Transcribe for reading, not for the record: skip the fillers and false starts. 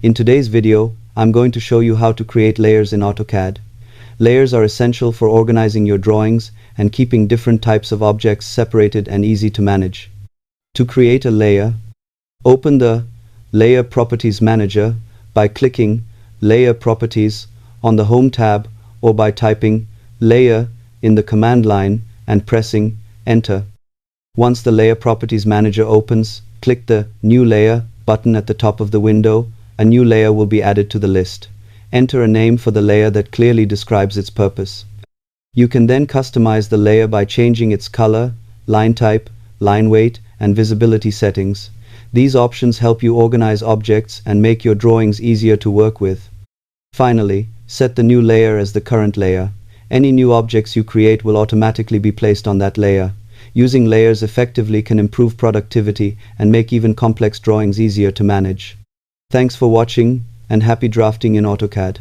In today's video, I'm going to show you how to create layers in AutoCAD. Layers are essential for organizing your drawings and keeping different types of objects separated and easy to manage. To create a layer, open the Layer Properties Manager by clicking Layer Properties on the Home tab or by typing Layer in the command line and pressing Enter. Once the Layer Properties Manager opens, click the New Layer button at the top of the window. A new layer will be added to the list. Enter a name for the layer that clearly describes its purpose. You can then customize the layer by changing its color, line type, line weight, and visibility settings. These options help you organize objects and make your drawings easier to work with. Finally, set the new layer as the current layer. Any new objects you create will automatically be placed on that layer. Using layers effectively can improve productivity and make even complex drawings easier to manage. Thanks for watching, and happy drafting in AutoCAD.